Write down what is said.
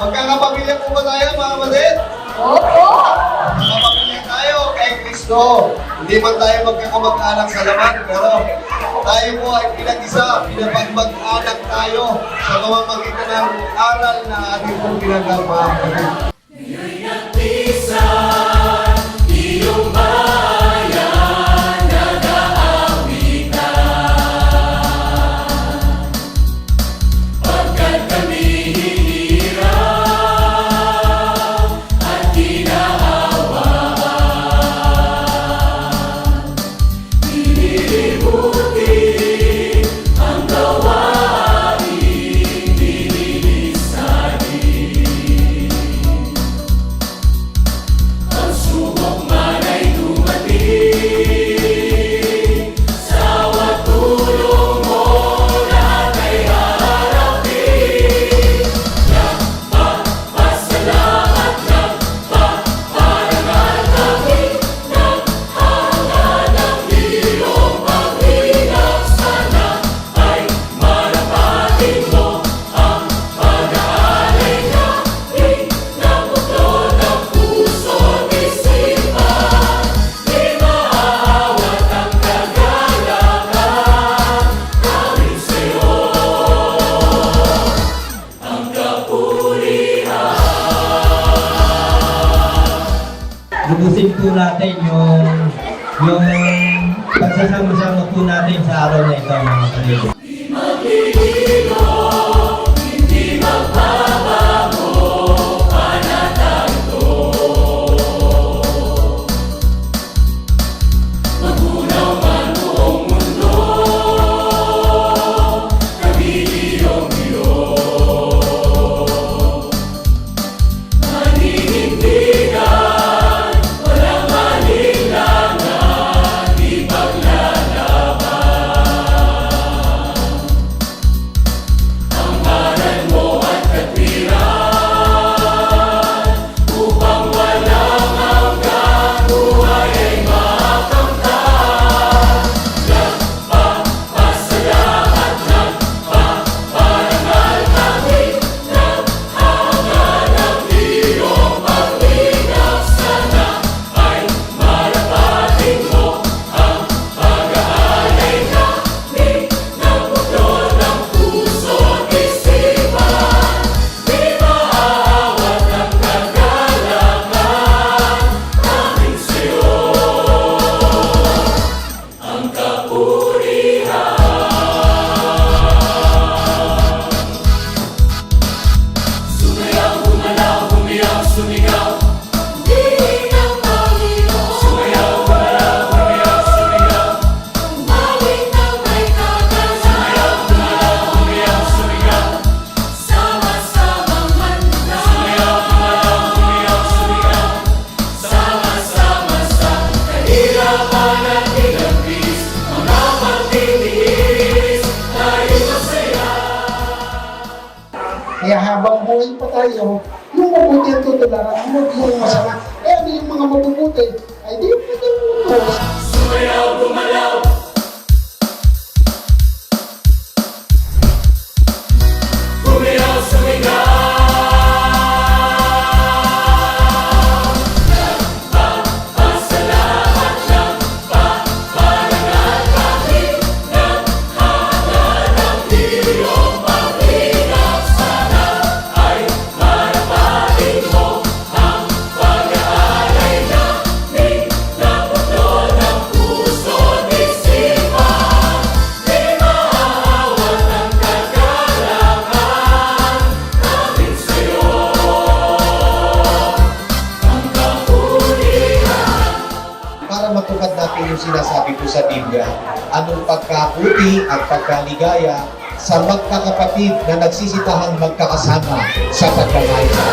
Magkakapamilya po ba tayo, mga kapatid? Opo! Magkakapamilya tayo kay Kristo. Hindi man tayo magkakamag-anak sa laman, pero tayo po ay pinag-isa, pinapag-mag-anak tayo sa pamamagitan ng aral na ating pong pinagagawa. Ngayon'y nagpisan, iyong bayan nag-aawitan. Pagkat kami hinirang at ginaawaan, nililimutin ang gawain nililisanin. Ang subok man ay dumating, sa watulong mo lahat ay haharapin. Nagpapasalamat, nagpaparangal kami, naghahangad ang iyong pag-ingat. Sana ay marapatin mo ang pag-aalay namin, nabuklod ang puso't isipan. Di maaawat ang kagalakan namin sa'yo, ang kapurihan. Lubusin po natin yung pagsasama-sama po natin sa araw na ito, mga kapatid. Di maghihilom, hindi magbabago, panatag ito. Magunaw man buong mundo, kami iyong-iyo. Maninindigan, walang alinlangan, di paglalaban. Ang aral mo at katwiran, upang walang hanggang buhay ay makamtan. Nagpapasalamat, nagpaparangal kami, naghahangad ang iyong pag-ingat. Sana ay marapatin mo ang pag-aalay namin, nabuklod ang puso't isipan. Di maaawat ang kagalakan namin sa'yo, ang kapurihan. Sumayaw, gumalaw, humiyaw, sumigaw, hindi ng Panginoon. Sumayaw, gumalaw, humiyaw, sumigaw, bawit ng may tagal. Sumayaw, gumalaw, humiyaw, sumigaw, sama-samang handa. Sumayaw, gumalaw, humiyaw, sumigaw, sama-sama sa kahirapan at hinagpis, mga pagtitiis, tayo masaya. Kaya habang buhay pa tayo, yung mabuti ang tutularan, huwag yung masama. Kaya yung mga mabubuti, ay di yung pinabutos. Sumayaw, gumalaw, humiyaw, sumigaw. Nagpapasalamat, nagpaparangal kami, naghahangad ang iyong pag-ingat. Sana ay marapatin mo ang pag-aalay namin, nabuklod ang puso't isipan. Di maaawat ang kagalakan namin sa'yo, ang kapurihan. Para matupad natin yung sinasabi ko sa Biblia, anong pagkabuti at pagkaligaya sa magkakapatid na nagsisitahang magkakasama sa pagkakaisa.